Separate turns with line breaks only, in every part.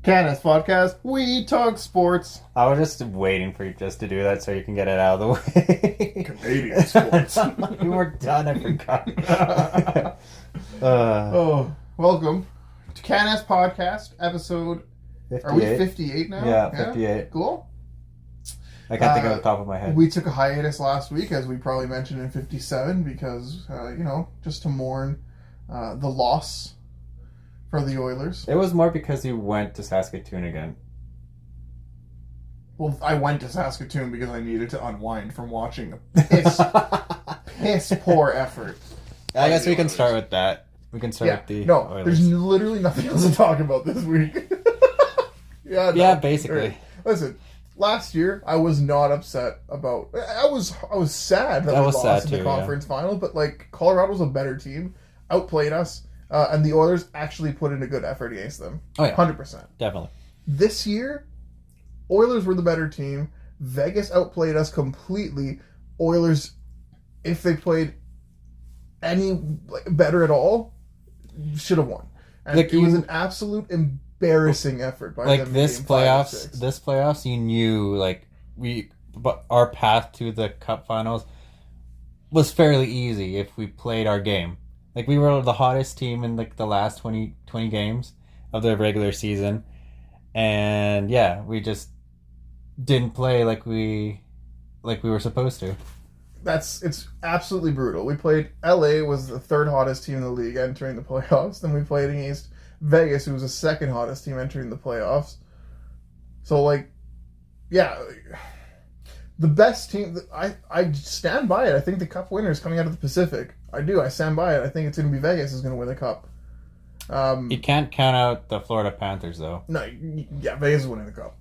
Canas podcast. We talk sports.
I was just waiting for you just to do that so you can get it out of the way.
Canadian sports.
You were done, I forgot.
Welcome to Canas podcast, episode...
58.
Are we 58 now?
Yeah, 58.
Cool.
I can't think of the top of my head.
We took a hiatus last week, as we probably mentioned in 57, because, just to mourn the loss for the Oilers.
It was more because you went to Saskatoon again.
Well, I went to Saskatoon because I needed to unwind from watching a piss poor effort.
I guess we can start with that. We can start with the Oilers.
There's literally nothing else to talk about this week.
Yeah, basically.
Right. Listen, last year I was not upset about. I was sad that we lost in the conference final, but Colorado was a better team, outplayed us, and the Oilers actually put in a good effort against them.
Oh yeah,
100%.
Definitely.
This year, Oilers were the better team. Vegas outplayed us completely. Oilers, if they played any better at all, should have won. And it was an absolute embarrassing effort by them.
This playoffs, you knew but our path to the Cup Finals was fairly easy if we played our game. We were the hottest team in the last 20 games of the regular season, and we just didn't play like we were supposed to.
It's absolutely brutal. We played LA, was the third hottest team in the league entering the playoffs. Then we played against Vegas, who was the second hottest team entering the playoffs. So the best team. I stand by it. I think the Cup winner is coming out of the Pacific. I do. I stand by it. I think it's going to be Vegas is going to win the Cup.
You can't count out the Florida Panthers, though.
No, Vegas is winning the Cup.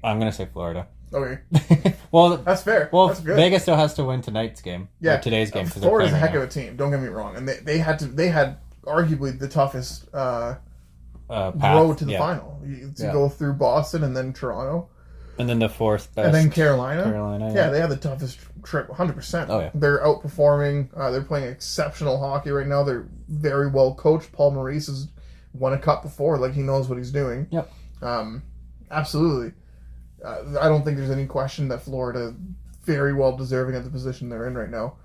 I'm going to say Florida.
Okay.
Well,
that's fair.
Well,
that's good.
Vegas still has to win tonight's game. Yeah, or today's game.
Florida's a heck of a team. Don't get me wrong, and they had arguably the toughest road to the final. To go through Boston and then Toronto,
and then the fourth best,
and then Carolina.
Yeah,
they had the toughest trip, 100%.
Oh yeah,
they're outperforming. They're playing exceptional hockey right now. They're very well coached. Paul Maurice has won a cup before. He knows what he's doing.
Yep.
Absolutely. I don't think there's any question that Florida very well deserving of the position they're in right now.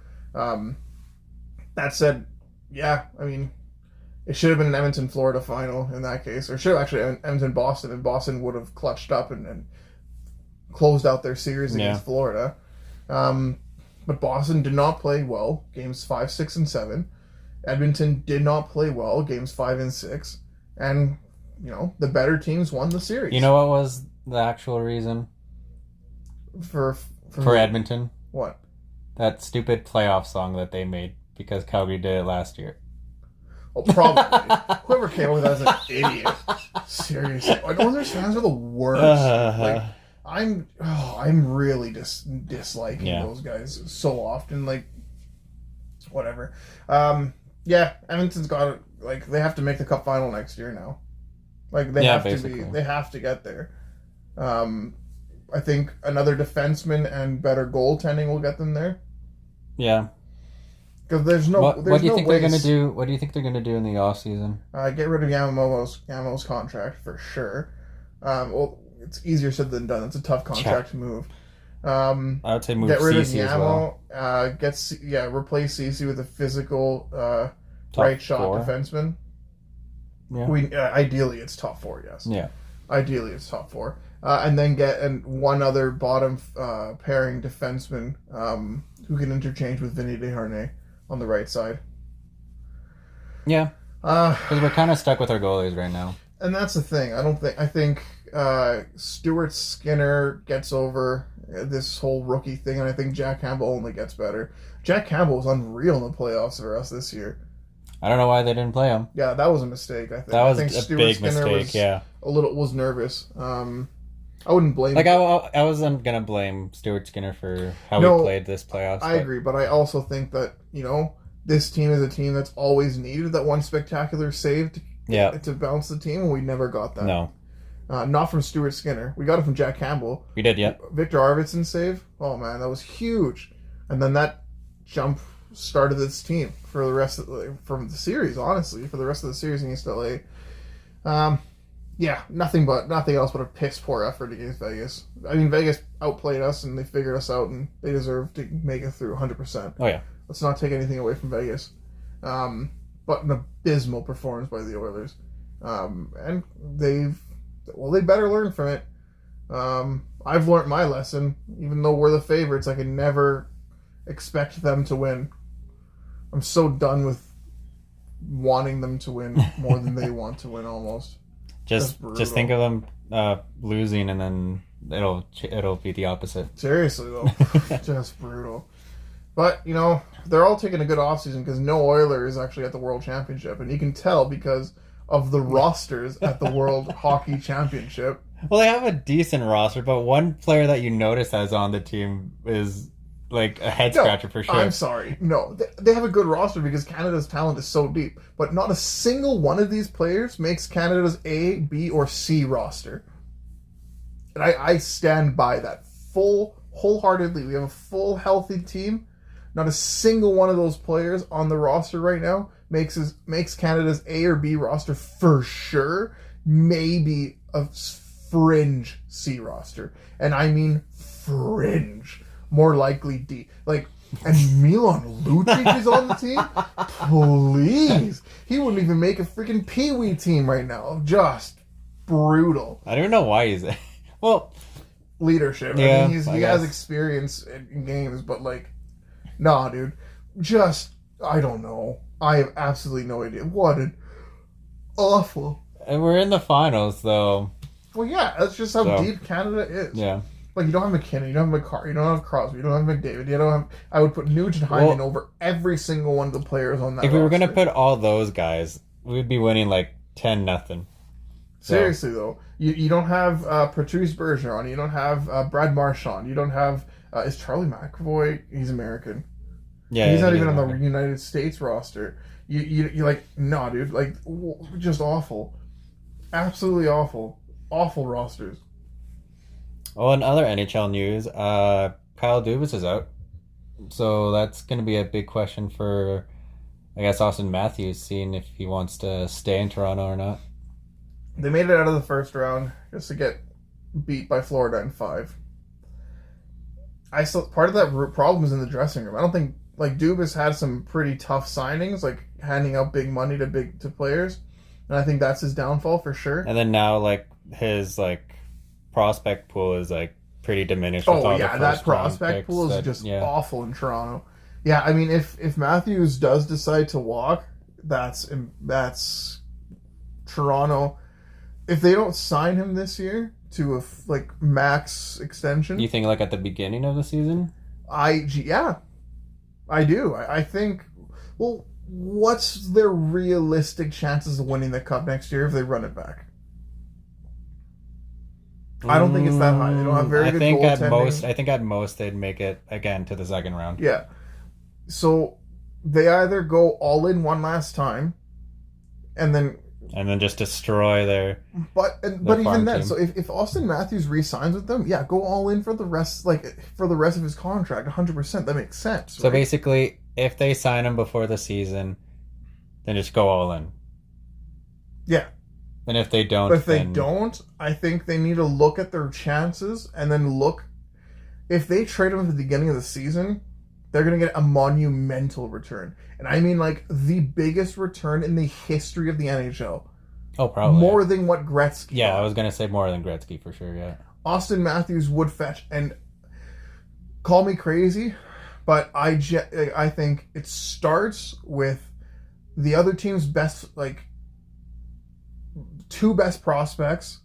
That said, it should have been an Edmonton-Florida final in that case, or should have actually Edmonton-Boston, and Boston would have clutched up and closed out their series against Florida. But Boston did not play well, games 5, 6, and 7. Edmonton did not play well, games 5 and 6. And, the better teams won the series.
You know what was the actual reason for Edmonton?
What?
That stupid playoff song that they made because Calgary did it last year.
Oh, probably. Whoever came up with that is an idiot. Seriously. Oilers fans are the worst. I'm really disliking those guys so often. Whatever. Edmonton's got it. They have to make the Cup final next year now. They have to get there. I think another defenseman and better goaltending will get them there.
Yeah.
Because there's no.
What do you think they're going to do? What do you think they're going to do in the off season?
Get rid of Yamo's contract for sure. It's easier said than done. It's a tough contract to move.
I would say move
get rid
Ceci
of Yamo.
As well.
Replace Ceci with a physical
Top
right shot
4.
defenseman.
Yeah.
Ideally, it's top 4. Yes.
Yeah.
Ideally, it's top 4. And then get one other bottom pairing defenseman who can interchange with Vinny Desharnais on the right side.
Yeah. Because we're kind of stuck with our goalies right now.
And that's the thing. I think Stuart Skinner gets over this whole rookie thing, and I think Jack Campbell only gets better. Jack Campbell was unreal in the playoffs for us this year.
I don't know why they didn't play him.
Yeah, that was a mistake, I think.
That was
I think
a
Stuart
big
Skinner
mistake,
was nervous. I wouldn't blame him.
I wasn't going to blame Stuart Skinner for how he played this playoffs.
I agree, but I also think that, this team is a team that's always needed that one spectacular save to bounce the team, and we never got that.
No.
Not from Stuart Skinner. We got it from Jack Campbell.
We did, yeah.
Victor Arvidsson's save. Oh, man, that was huge. And then that jump started this team for the rest of from the series, honestly, for the rest of the series against LA. Yeah, nothing else but a piss poor effort against Vegas. I mean, Vegas outplayed us and they figured us out, and they deserve to make it through 100%.
Oh yeah.
Let's not take anything away from Vegas. But an abysmal performance by the Oilers. And they better learn from it. I've learned my lesson. Even though we're the favorites, I can never expect them to win. I'm so done with wanting them to win more than they want to win, almost.
Just think of them losing, and then it'll be the opposite.
Seriously though, just brutal. But they're all taking a good offseason because no Oiler is actually at the World Championship, and you can tell because of the rosters at the World Hockey Championship.
Well, they have a decent roster, but one player that you notice that's on the team is like a head scratcher for sure.
I'm sorry. No, they have a good roster because Canada's talent is so deep, but not a single one of these players makes Canada's A, B, or C roster. And I stand by that wholeheartedly. We have a full, healthy team. Not a single one of those players on the roster right now makes Canada's A or B roster for sure. Maybe a fringe C roster. And I mean fringe. More likely D. And Milan Lucic is on the team? Please. He wouldn't even make a freaking Pee-wee team right now. Just brutal.
I don't know why he's there. Well,
leadership.
Yeah,
I mean, he has experience in games, but nah, dude. Just, I don't know. I have absolutely no idea. What an awful.
And we're in the finals, though.
Well, yeah, that's just how deep Canada is.
Yeah.
You don't have McKinnon, you don't have McCarr, you don't have Crosby, you don't have McDavid, you don't have... I would put Nugent Hyman over every single one of the players on that
If we were going to
roster.
put all those guys, we'd be winning 10-0.
Seriously, though. You don't have Patrice Bergeron, you don't have Brad Marchand, you don't have... is Charlie McAvoy? He's American.
Yeah,
he's not even on the United States roster. You're nah, dude. Just awful. Absolutely awful. Awful rosters.
Oh, in other NHL news, Kyle Dubas is out. So that's going to be a big question for, I guess, Austin Matthews, seeing if he wants to stay in Toronto or not.
They made it out of the first round just to get beat by Florida in 5. Part of that problem is in the dressing room. I don't think Dubas had some pretty tough signings, handing out big money to players, and I think that's his downfall for sure.
And then now his prospect pool is pretty diminished.
Oh yeah, that prospect pool is just awful in Toronto. Yeah, I mean, if Matthews does decide to walk, that's Toronto. If they don't sign him this year to a max extension,
you think at the beginning of the season?
I do. I think. Well, what's their realistic chances of winning the cup next year if they run it back? I don't think it's that high. They don't have very good goaltending.
I think at most they'd make it again to the second round.
Yeah. So they either go all in one last time, and then
just destroy their.
But even then, so if Austin Matthews re-signs with them, yeah, go all in for the rest, for the rest of his contract, 100%. That makes sense.
So basically, if they sign him before the season, then just go all in.
Yeah.
And if they don't...
But if they don't, I think they need to look at their chances and then look... If they trade him at the beginning of the season, they're going to get a monumental return. And I mean, the biggest return in the history of the NHL.
Oh, probably.
More than what Gretzky
Yeah,
got.
I was going to say more than Gretzky for sure, yeah.
Austin Matthews would fetch... And call me crazy, but I think it starts with the other team's best... 2 best prospects,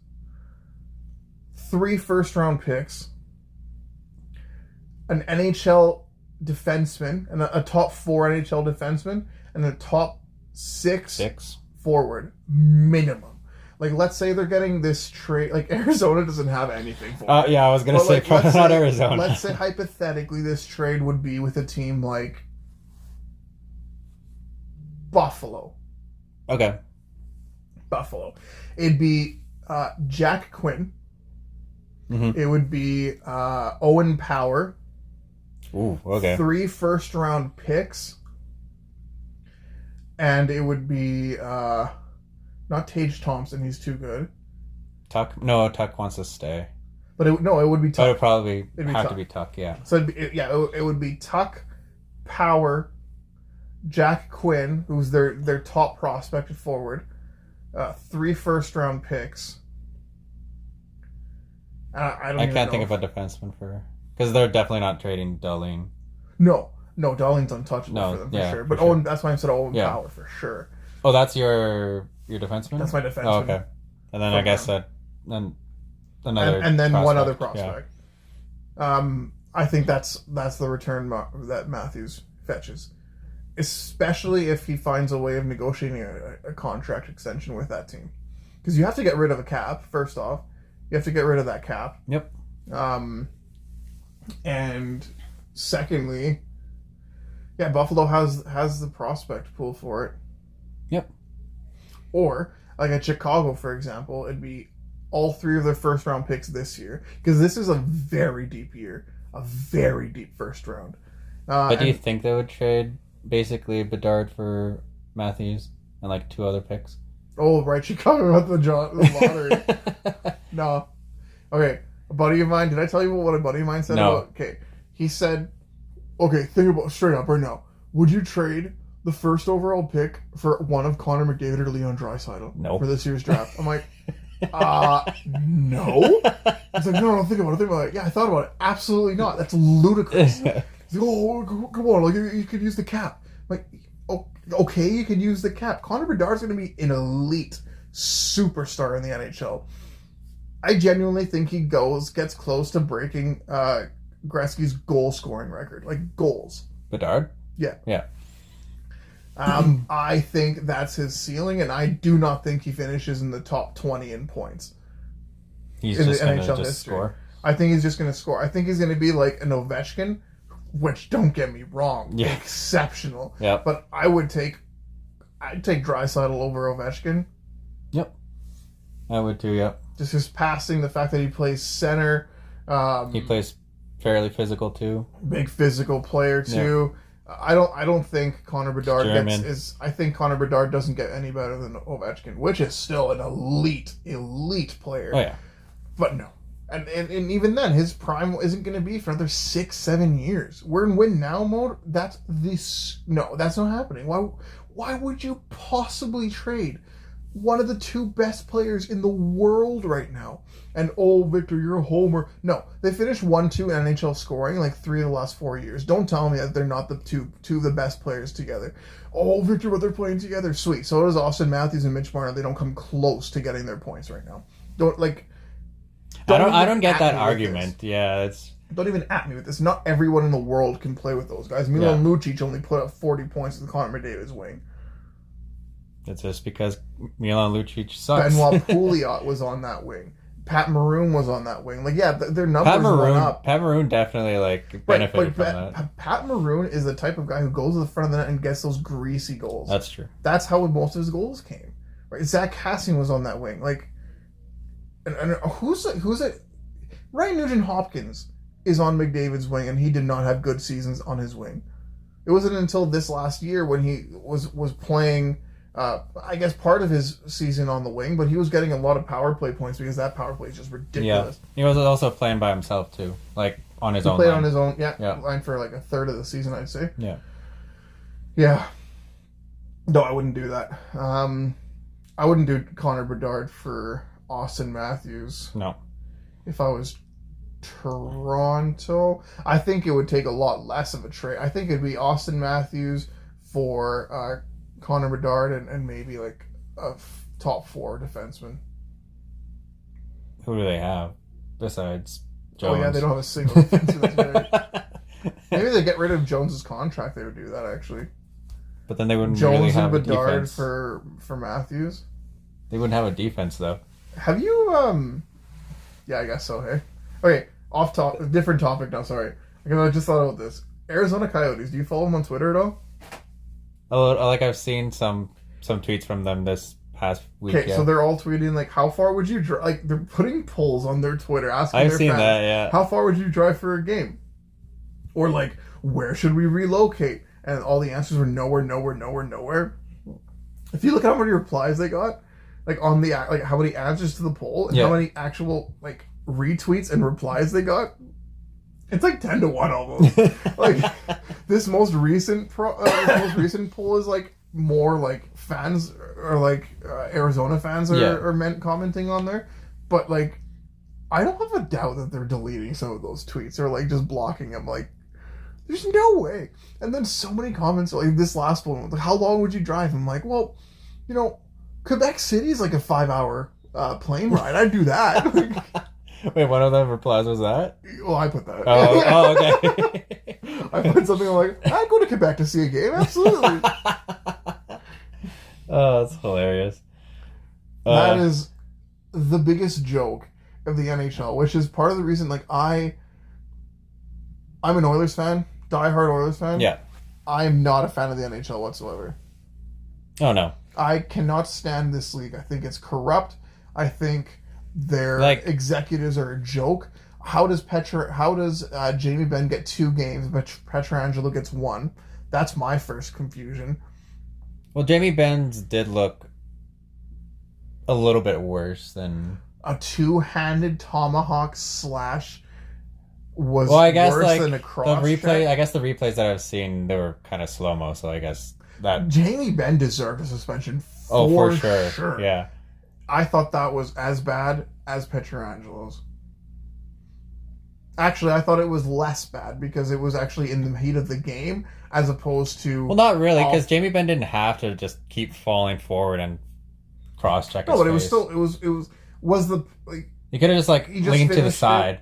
3 first-round picks, an NHL defenseman, and a top 4 NHL defenseman, and a top 6 forward minimum. Let's say they're getting this trade. Arizona doesn't have anything for it.
Yeah, I was going to say probably not Arizona.
Let's say hypothetically this trade would be with a team like Buffalo.
Okay.
Buffalo. It'd be Jack Quinn.
Mm-hmm.
It would be Owen Power.
Ooh, okay.
3 first-round picks. And it would be not Tage Thompson, he's too good.
Tuck? No, Tuck wants to stay.
But it would be
But
Tuck.
it'd probably
It'd be
have
Tuck.
to be Tuck, yeah.
So it would be Tuck, Power, Jack Quinn, who's their top prospect forward, 3 first-round picks.
I can't think of a defenseman for... Because they're definitely not trading Darlene.
No, Darling's untouchable for them, for sure. But
for sure.
Owen, that's why I said Owen Power, for sure.
Oh, that's your defenseman?
That's my defenseman.
Oh, okay. And then I guess then another
and then
prospect.
one other prospect. Yeah. I think that's the return that Matthews fetches, especially if he finds a way of negotiating a contract extension with that team, because you have to get rid of a cap. First off, you have to get rid of that cap.
Yep.
And secondly, yeah, Buffalo has the prospect pool for it.
Yep.
Or like at Chicago, for example, it'd be all 3 of their first round picks this year, because this is a very deep year, a very deep first round.
But do you think they would trade basically Bedard for Matthews and like 2 other picks?
Oh, right, Chicago about the lottery. No. Okay, a buddy of mine, did I tell you what a buddy of mine said?
No.
Okay, he said, okay, think about straight up right now. Would you trade the first overall pick for one of Connor McDavid or Leon Draisaitl for this year's draft? I'm like, no. He's like, no, think about it. Yeah, I thought about it. Absolutely not. That's ludicrous. He's like, oh, come on, like you could use the cap. I'm like, okay, you can use the cap. Connor Bedard's going to be an elite superstar in the NHL. I genuinely think he gets close to breaking Gretzky's goal scoring record, like goals.
Bedard?
Yeah.
Yeah.
I think that's his ceiling, and I do not think he finishes in the top 20 in points.
He's just going to score.
I think he's just going to score. I think he's going to be like an Ovechkin, which, don't get me wrong, exceptional.
Yep.
But I'd take Draisaitl over Ovechkin.
Yep. I would too, yep.
Just his passing, the fact that he plays center.
He plays fairly physical too.
Big physical player too. Yep. I don't think Connor Bedard I think Connor Bedard doesn't get any better than Ovechkin, which is still an elite player.
Oh yeah.
But no. And even then, his prime isn't going to be for another 6-7 years. We're in win now mode. That's not happening. Why would you possibly trade one of the 2 best players in the world right now? And Victor, you're a homer. No, they finished 1-2 NHL scoring like 3 of the last 4 years. Don't tell me that they're not the two of the best players together. Oh, Victor, but they're playing together. Sweet. So does Austin Matthews and Mitch Marner. They don't come close to getting their points right now.
I don't get that argument. Yeah,
don't even at me with this. Not everyone in the world can play with those guys. Milan Lucic only put up 40 points with Connor McDavid's wing.
That's just because Milan Lucic sucks.
Benoit Pouliot was on that wing. Pat Maroon was on that wing. Like, yeah, their numbers went up.
Pat Maroon definitely benefited from that.
Pat Maroon is the type of guy who goes to the front of the net and gets those greasy goals.
That's true.
That's how most of his goals came. Right? Zach Kassian was on that wing. Like, and who's it? Ryan Nugent-Hopkins is on McDavid's wing, and he did not have good seasons on his wing. It wasn't until this last year when he was playing. I guess part of his season on the wing, but he was getting a lot of power play points because that power play is just ridiculous.
Yeah, he was also playing by himself too, like on his own.
He played
line.
on his own, line for like a third of the season, I'd say.
Yeah.
No, I wouldn't do that. I wouldn't do Connor Bedard for Austin Matthews.
No.
If I was Toronto, I think it would take a lot less of a trade. I think it'd be Austin Matthews for Connor Bedard and maybe like a top 4 defenseman.
Who do they have besides Jones?
Oh yeah, they don't have a single defenseman. Maybe they get rid of Jones's contract. They would do that actually.
But then they wouldn't really have
Jones and Bedard
a defense.
for Matthews.
They wouldn't have a defense though.
Have you? Yeah, I guess so. Hey, okay. Off top, different topic now. Sorry, because I just thought about this. Arizona Coyotes. Do you follow them on Twitter at all?
Oh, like I've seen some tweets from them this past week.
Okay, so they're all tweeting like, "How far would you drive?" Like they're putting polls on their Twitter asking
I've
their
seen
fans,
that. Yeah.
How far would you drive for a game? Or like, where should we relocate? And all the answers were nowhere, nowhere, nowhere, nowhere. If you look at how many replies they got, like on the like how many answers to the poll and how many actual like retweets and replies they got. It's like 10-1 almost. Like this most recent poll is like more like fans or like Arizona fans are meant commenting on there, but like I don't have a doubt that they're deleting some of those tweets or like just blocking them. Like there's no way. And then so many comments like this last one, like, how long would you drive? I'm like, well, you know, Quebec City is like a 5-hour plane ride. I'd do that.
Wait, one of the replies was that?
Well, I put that.
Oh, okay.
I put something like, I'd go to Quebec to see a game. Absolutely.
Oh, that's hilarious.
That is the biggest joke of the NHL, which is part of the reason, like, I'm an Oilers fan, diehard Oilers fan.
Yeah.
I am not a fan of the NHL whatsoever.
Oh, no.
I cannot stand this league. I think it's corrupt. I think their executives are a joke. How does Jamie Benn get 2 games, but Pietrangelo gets 1? That's my first confusion.
Well, Jamie Benn's did look a little bit worse than
a 2-handed tomahawk slash was worse than a cross
replay.
check.
I guess the replays that I've seen, they were kind of slow mo. So I guess that
Jamie Benn deserved a suspension.
For sure. Yeah.
I thought that was as bad as Pietrangelo's. Actually, I thought it was less bad because it was actually in the heat of the game as opposed to...
Well, not really, because Jamie Benn didn't have to just keep falling forward and cross-check his face.
No, but it was still... It was the... Like,
you could have just, leaned to the side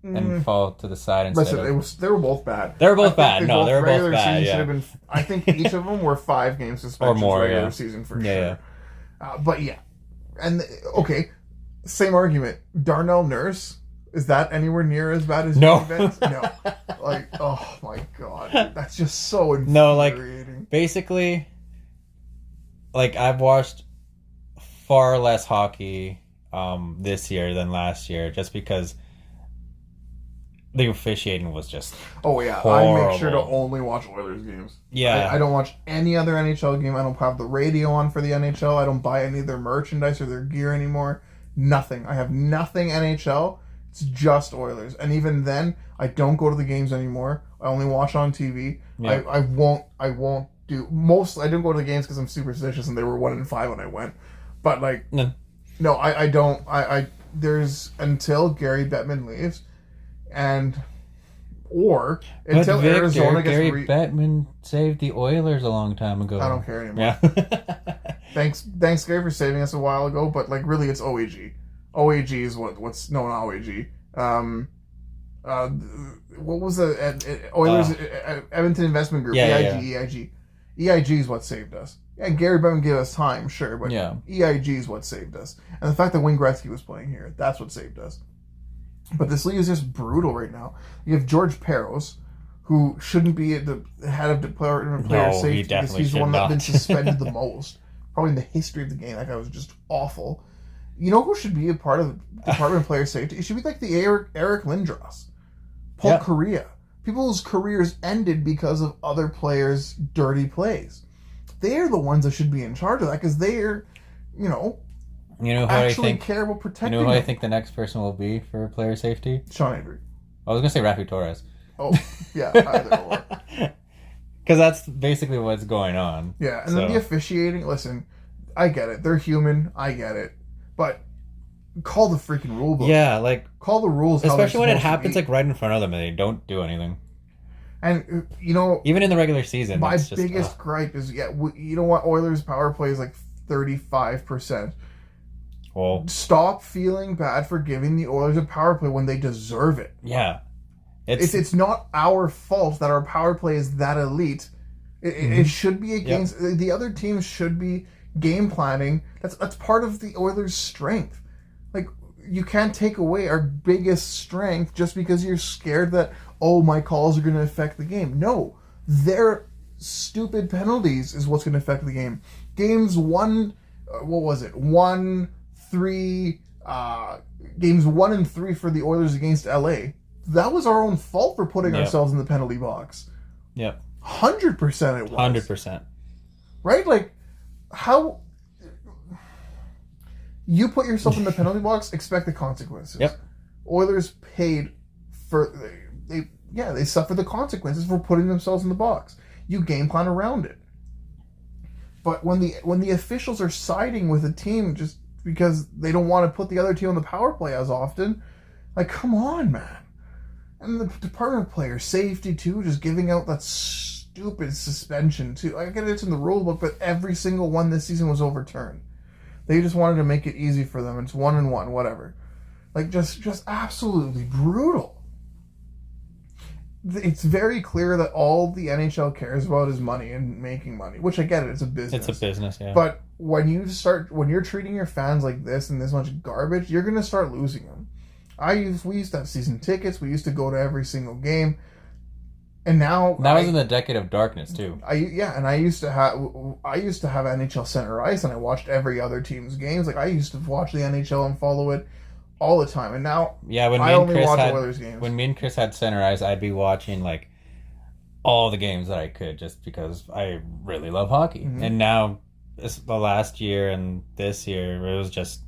and fall to the side instead of...
They were both bad.
They were both bad. No, they were both bad, yeah.
Been, I think each of them were 5 game suspensions
or more,
regular season for sure.
Yeah.
But yeah. And, okay, same argument. Darnell Nurse... Is that anywhere near as bad as
no?
No. Like, oh my god. That's just so infuriating.
No, basically, I've watched far less hockey this year than last year just because the officiating was just horrible.
I make sure to only watch Oilers games.
Yeah.
I don't watch any other NHL game. I don't have the radio on for the NHL. I don't buy any of their merchandise or their gear anymore. Nothing. I have nothing NHL. It's just Oilers. And even then, I don't go to the games anymore. I only watch on TV. Yeah. I won't do... I didn't go to the games because I'm superstitious and they were 1-5 when I went. But, no, I don't... There's... Until Gary Bettman leaves, until Arizona gets...
Gary Bettman saved the Oilers a long time ago.
I don't care anymore.
Yeah.
Thanks, Gary, for saving us a while ago, but, really, it's OEG. OAG is what's known OAG. What was the Oilers Edmonton Investment Group? EIG. EIG is what saved us. Yeah, Gary Bettman gave us time, sure, but EIG is what saved us. And the fact that Wayne Gretzky was playing here, that's what saved us. But this league is just brutal right now. You have George Peros, who shouldn't be at the head of the player safety because he's the one that's been suspended the most, probably in the history of the game. That guy was just awful. You know who should be a part of the Department of Player Safety? It should be like the Eric Lindros, Paul Correa. People's careers ended because of other players' dirty plays. They're the ones that should be in charge of that because they're, actually care about protecting them.
You know who I think the next person will be for player safety?
Sean Avery.
I was going to say Rafi Torres.
Oh, yeah, either or.
Because that's basically what's going on.
Yeah, and then the officiating, listen, I get it. They're human. I get it. But call the freaking rule book.
Yeah,
call the rules.
Especially when it happens right in front of them and they don't do anything.
And
even in the regular season,
my biggest gripe is you know what? Oilers power play is 35%.
Well,
stop feeling bad for giving the Oilers a power play when they deserve it.
Yeah,
it's not our fault that our power play is that elite. It should be against the other teams. Should be game planning. That's part of the Oilers' strength. You can't take away our biggest strength just because you're scared that my calls are going to affect the game. No, their stupid penalties is what's going to affect the game. Games 1, what was it? 1-3, games 1 and 3 for the Oilers against LA. That was our own fault for putting ourselves in the penalty box.
Yep.
100% it was.
100%.
Right? How... You put yourself in the penalty box, expect the consequences.
Yep.
Oilers paid for they suffer the consequences for putting themselves in the box. You game plan around it. But when the officials are siding with a team just because they don't want to put the other team on the power play as often, like, come on, man. And the Department of Player Safety too, just giving out that stupid suspension too. I get it's in the rule book, but every single one this season was overturned. They just wanted to make it easy for them. It's 1-1, whatever. Like, just absolutely brutal. It's very clear that all the NHL cares about is money and making money, which I get it. It's a business.
It's a business, yeah.
But when you're treating your fans like this and this much garbage, you're going to start losing them. We used to have season tickets. We used to go to every single game. And now
that was in the decade of darkness too.
I used to have NHL Center Ice, and I watched every other team's games. Like, I used to watch the NHL and follow it all the time. And now
when
I only watch Oilers games.
When me and Chris had Center Ice, I'd be watching like all the games that I could, just because I really love hockey. Mm-hmm. And now the last year and this year, it was just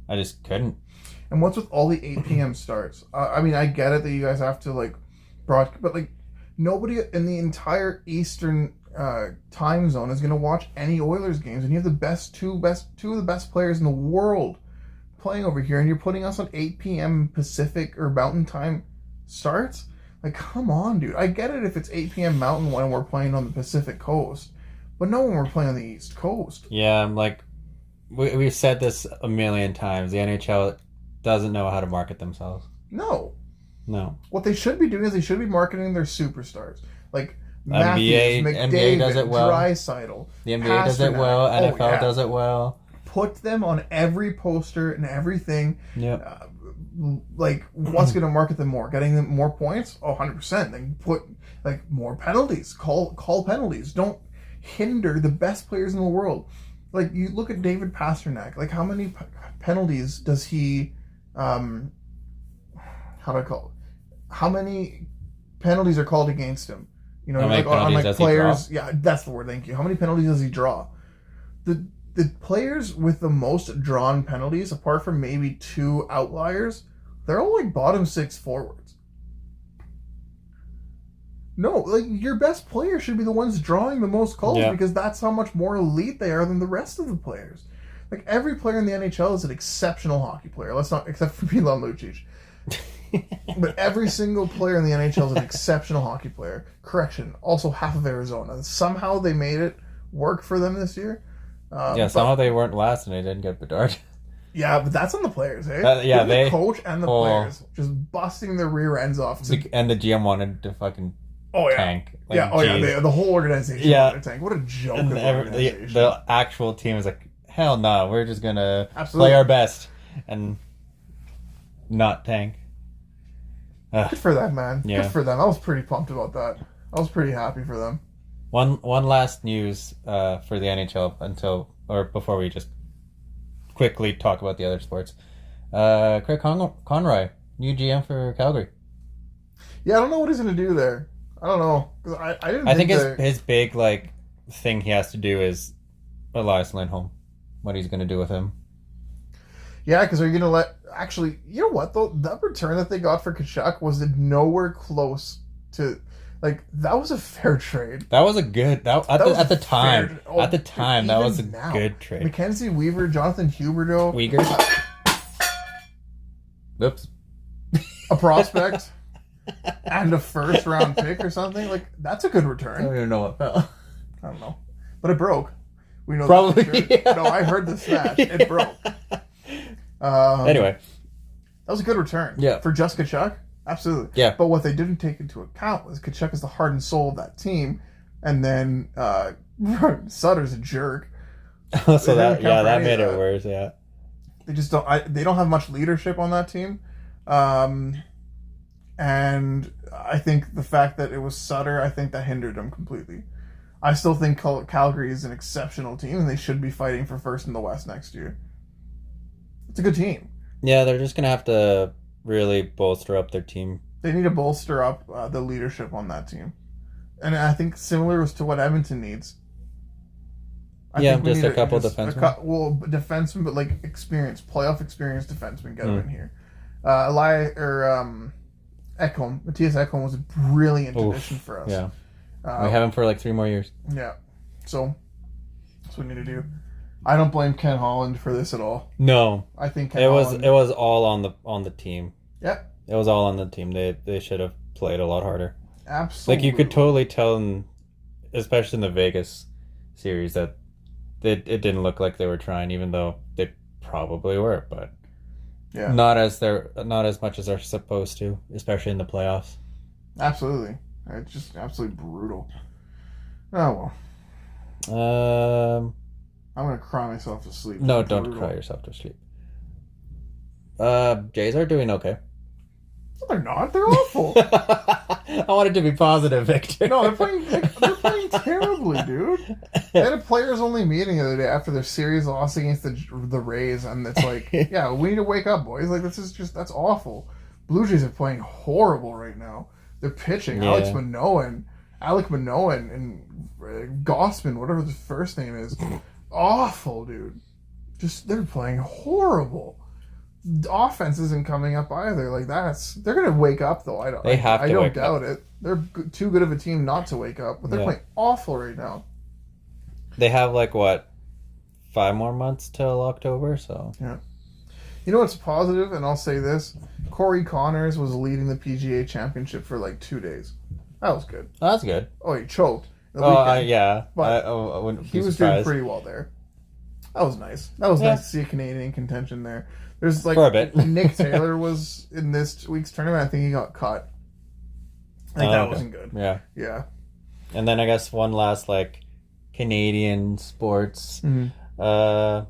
I just couldn't.
And what's with all the 8 p.m. starts? I mean, I get it that you guys have to like broadcast, but like, nobody in the entire Eastern time zone is going to watch any Oilers games, and you have two of the best players in the world playing over here, and you're putting us on 8 p.m. Pacific or Mountain Time starts? Like, come on, dude. I get it if it's 8 p.m. Mountain when we're playing on the Pacific Coast, but no when we're playing on the East Coast.
Yeah, like, we've said this a million times. The NHL doesn't know how to market themselves.
No. What they should be doing is they should be marketing their superstars. Like Matthews, McDavid,
NBA does it well.
Draisaitl.
The NBA does it well. NFL does it well.
Put them on every poster and everything.
Yeah.
Like, what's going to market them more? Getting them more points? Oh, 100%. Then put, like, more penalties. Call penalties. Don't hinder the best players in the world. Like, you look at David Pastrnak. Like, how many penalties does he... how do I call it? How many penalties are called against him? You know, like on like players. Yeah, that's the word. Thank you. How many penalties does he draw? The players with the most drawn penalties, apart from maybe 2 outliers, they're all like bottom 6 forwards. No, like, your best players should be the ones drawing the most calls, because that's how much more elite they are than the rest of the players. Like, every player in the NHL is an exceptional hockey player. Except for Milan Lucic. But every single player in the NHL is an exceptional hockey player. Correction, also half of Arizona. Somehow they made it work for them this year.
Somehow they weren't last and they didn't get Bedard.
Yeah, but that's on the players, eh?
The
coach and the players just busting their rear ends off.
And the GM wanted to fucking tank. Like,
the whole organization wanted to tank. What a joke of an organization.
The actual team was like, hell no, we're just going to play our best and not tank.
Good for them, man. Yeah. Good for them. I was pretty pumped about that. I was pretty happy for them.
One last news for the NHL before we just quickly talk about the other sports. Craig Conroy, new GM for Calgary.
Yeah, I don't know what he's going to do there. I don't know. I
think his big thing he has to do is Elias Lindholm. What he's going to do with him.
Yeah, because are you going to actually, you know what, though? That return that they got for Tkachuk was nowhere close to... that was a fair trade.
That was a good... At the time, that was a good trade.
Mackenzie Weegar, Jonathan Huberdeau.
Weegar. Oops.
A prospect. And a first-round pick or something. That's a good return.
I don't even know what fell.
I don't know. But it broke. We know
probably.
That for sure. Yeah. No, I heard the smash. It broke.
Anyway.
That was a good return.
Yeah.
For just Tkachuk? Absolutely.
Yeah.
But what they didn't take into account was Tkachuk is the heart and soul of that team. And then Sutter's a jerk.
So that made it worse, yeah.
They just they don't have much leadership on that team. And I think the fact that it was Sutter, I think that hindered them completely. I still think Calgary is an exceptional team, and they should be fighting for first in the West next year. It's a good team.
Yeah, they're just going to have to really bolster up their team.
They need to bolster up the leadership on that team. And I think similar to what Edmonton needs. I
Yeah,
think we
just
need
a couple defensemen.
Defensemen, but like playoff experienced defensemen get them in here. Matthias Ekholm was a brilliant addition for us.
Yeah, we have him for like 3 more years.
Yeah, so that's what we need to do. I don't blame Ken Holland for this at all.
No,
I think
it was all on the team.
Yeah,
it was all on the team. They should have played a lot harder.
Absolutely,
like you could totally tell, especially in the Vegas series, that it didn't look like they were trying, even though they probably were, but yeah, not as much as they're supposed to, especially in the playoffs.
Absolutely, it's just absolutely brutal. Oh well. I'm gonna cry myself to sleep.
No, don't cry yourself to sleep. Jays are doing okay.
No, they're not. They're awful.
I wanted to be positive, Victor.
No, they're playing terribly, dude. They had a players-only meeting the other day after their series loss against the Rays, and it's like, yeah, we need to wake up, boys. Like, that's awful. Blue Jays are playing horrible right now. They're pitching. Yeah. Alek Manoah, and Gossman, whatever the first name is, awful, dude. They're playing horrible. The offense isn't coming up either. Like they're gonna wake up though. I don't doubt it. They're too good of a team not to wake up, but they're playing awful right now.
They have 5 more months till October, so
yeah. You know what's positive, and I'll say this: Corey Connors was leading the PGA Championship for 2 days. That was good.
Oh, that's good.
Oh, he choked.
Yeah,
but I wouldn't he was doing pretty well there. That was nice. That was nice to see a Canadian contention there. There's
for a bit.
Nick Taylor was in this week's tournament. I think he got cut. That wasn't good.
Yeah.
Yeah.
And then I guess one last Canadian sports.
Mm-hmm.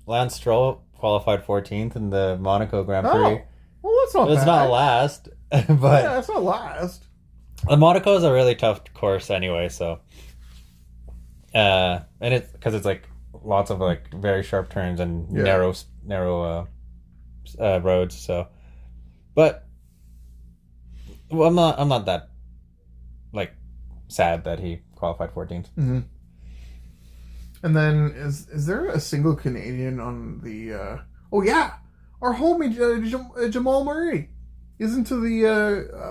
Lance Stroll qualified 14th in the Monaco Grand Prix.
Oh, well, that's not bad.
It's not last, but
yeah, it's not last.
Monaco is a really tough course anyway, so and it's because it's lots of very sharp turns and narrow roads. So, but I'm not that sad that he qualified 14th.
Mm-hmm. And then is there a single Canadian on the? Oh yeah, our homie Jamal Murray is into the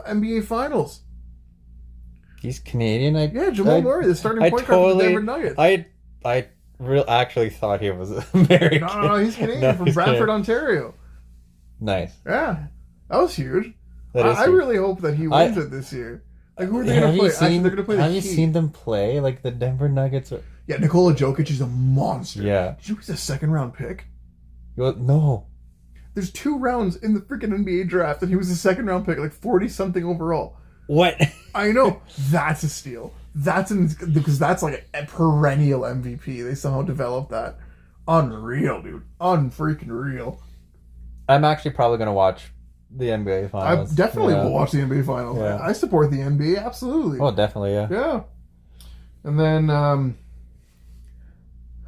NBA Finals.
He's Canadian.
Jamal Murray, the starting point guard for the Denver Nuggets.
I actually thought he was American.
No, he's Canadian from Bradford, Ontario.
Nice.
Yeah, that was huge. I really hope that he wins it this year. Who are they going to play? Actually, they're going to play the Heat.
Have you seen them play? The Denver Nuggets are...
Yeah, Nikola Jokic is a monster.
Yeah.
Did you know he's a second-round pick?
No.
There's 2 rounds in the freaking NBA draft, and he was a second-round pick, 40-something overall.
What?
I know. That's a steal. Because that's a perennial MVP. They somehow developed that. Unreal, dude. Unfreaking real.
I'm actually probably going to watch the NBA Finals.
I definitely will watch the NBA Finals. Yeah. I support the NBA, absolutely.
Oh, definitely, yeah.
Yeah. And then,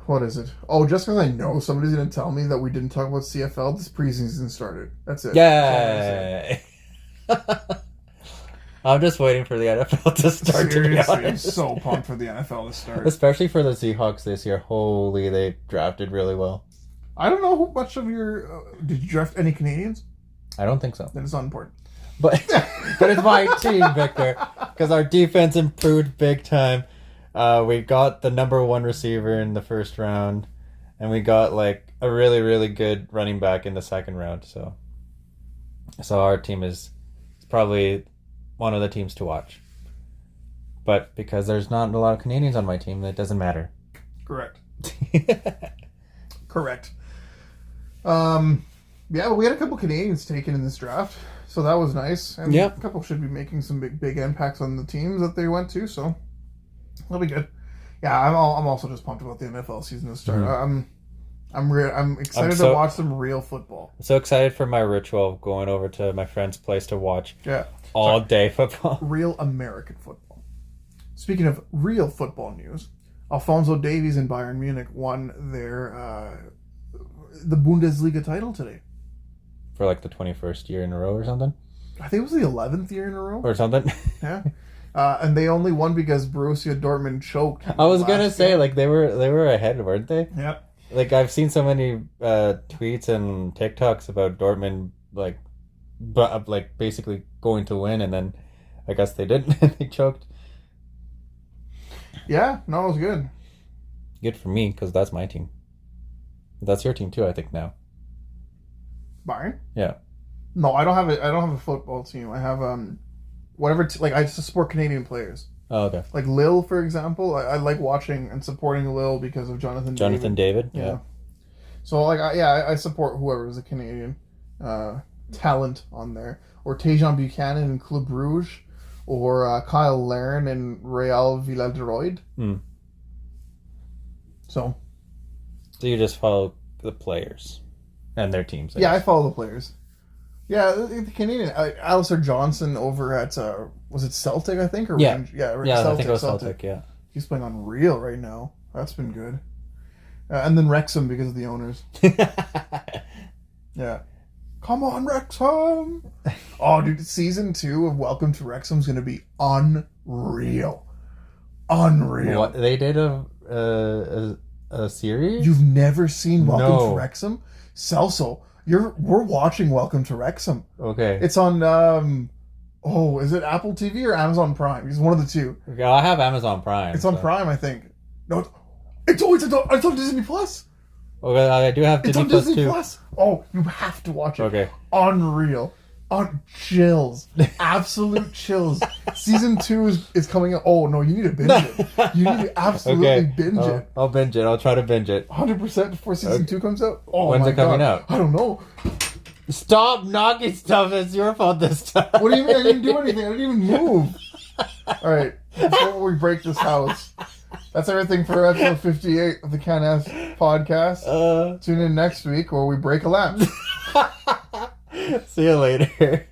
what is it? Oh, just because I know somebody's going to tell me that we didn't talk about CFL, this preseason started. That's it.
Yay! I'm just waiting for the NFL to start.
Seriously, I'm so pumped for the NFL to start.
Especially for the Seahawks this year. Holy, they drafted really well.
I don't know much of your... did you draft any Canadians?
I don't think so.
Then it's not important.
But it's my team, Victor. Because our defense improved big time. We got the number 1 receiver in the first round. And we got a really, really good running back in the second round. So our team is probably one of the teams to watch. But because there's not a lot of Canadians on my team, that doesn't matter.
Correct. Correct. Yeah, but we had a couple Canadians taken in this draft, so that was nice. And a couple should be making some big impacts on the teams that they went to, so that'll be good. Yeah, I'm also just pumped about the NFL season to start. Mm-hmm. I'm excited to watch some real football.
I'm so excited for my ritual of going over to my friend's place to watch all-day football.
Real American football. Speaking of real football news, Alphonso Davies and Bayern Munich won their the Bundesliga title today.
For the 21st year in a row or something?
I think it was the 11th year in a row.
Or something.
Yeah. And they only won because Borussia Dortmund choked.
I was gonna say, like, they were ahead, weren't they?
Yep.
Like, I've seen so many tweets and TikToks about Dortmund, like, basically going to win, and then I guess they didn't, and they choked.
Yeah, no, it was good.
Good for me, because that's my team. That's your team too, I think, now.
Bayern?
Yeah.
No, I don't have a football team. I have whatever. I just support Canadian players.
Oh, okay.
Like Lille, for example. I like watching and supporting Lille because of Jonathan
David.
Yeah. So I support whoever is a Canadian talent on there, or Tejan Buchanan in Club Brugge, or Kyle Larin in Real Villadroid. So
you just follow the players and their teams.
I follow the players. Yeah, the Canadian Alistair Johnson over at was it Celtic, I think, or
yeah,
Celtic,
I think it was Celtic. Yeah,
he's playing unreal right now. That's been good. And then Wrexham because of the owners. Yeah, come on Wrexham! Oh, dude, season 2 of Welcome to Wrexham is going to be unreal.
What they did a series?
You've never seen Welcome to
No.
Wrexham? Celso, we're watching Welcome to Wrexham.
Okay.
It's on is it Apple TV or Amazon Prime? It's one of the two.
Okay, I have Amazon Prime.
It's on Prime, I think. No, it's on Disney Plus.
Okay, I do have
It's
Disney
on
Plus
Disney
too.
Plus. Oh, you have to watch it.
Okay.
Unreal. Chills. Absolute chills. Season 2 is coming out. Oh, no, you need to binge it. You need to absolutely binge it.
I'll binge it. I'll try to binge it.
100% before season 2 comes out. Oh,
When's
my
it coming
God.
out?
I don't know.
Stop knocking stuff. It's your fault this time.
What do you mean? I didn't do anything. I didn't even move. All right. Before we break this house, that's everything for episode 58 of the Canas podcast. Tune in next week where we break a lamp.
See you later.